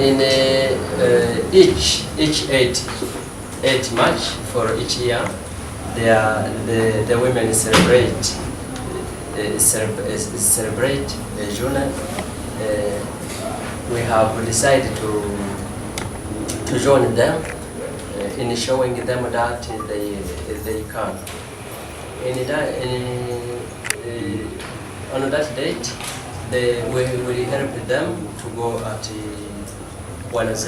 in each 8 March for each year, the women celebrate June. We have decided to join them in showing them that they can. On that date, we will help them to go at Buenos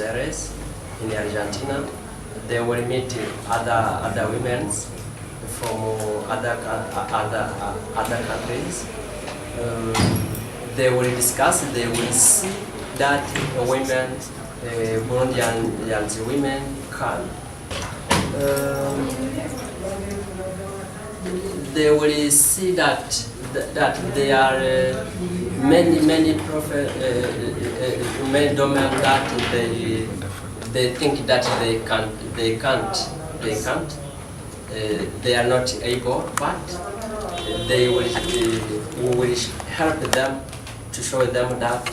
Aires in Argentina. They will meet other women from other countries. They will discuss. They will see that women, Burundian women, can. They will see that there are many domains that they think that they can't. They are not able, but we will help them to show them that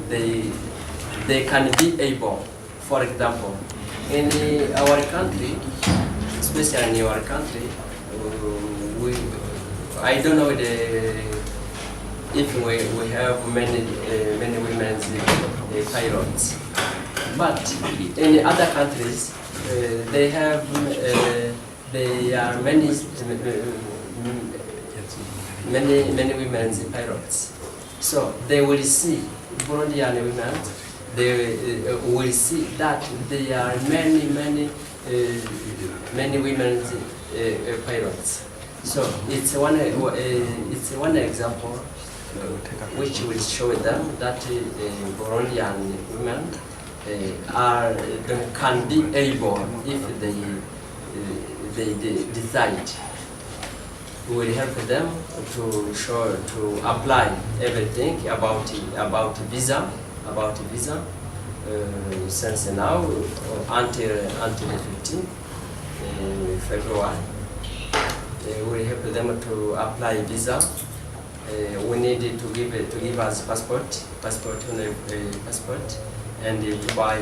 they can be able. For example, in our country, especially in our country, I don't know if we have many women pilots, but in other countries they are many women pilots. So they will see Burundian women. They will see that there are many women pilots. So it's one example which will show them that Burundian women can be able if they decide. We will help them to apply everything about visa. Since now until the 15th February. We help them to apply visa. We need to give us passport, and to buy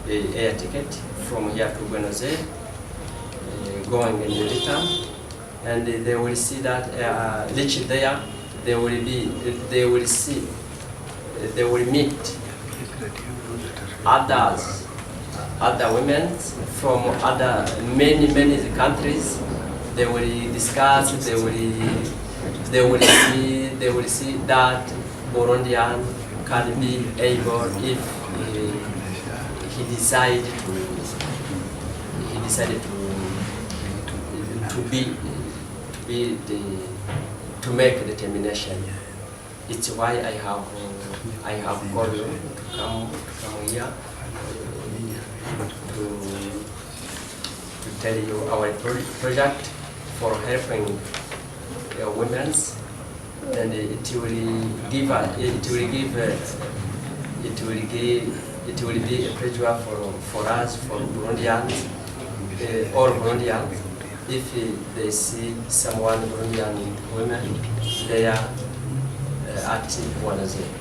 the air ticket from here to Buenos Aires, going and return. And they will see that reach there, they will meet other women from many countries. They will discuss. They will see that Burundian can be able if he decided to make a determination. It's why I have called you to come here to tell you our project for helping women, and it will be a pleasure for us, for Burundians, all Burundians, if they see someone Burundian women there at Buenos Aires.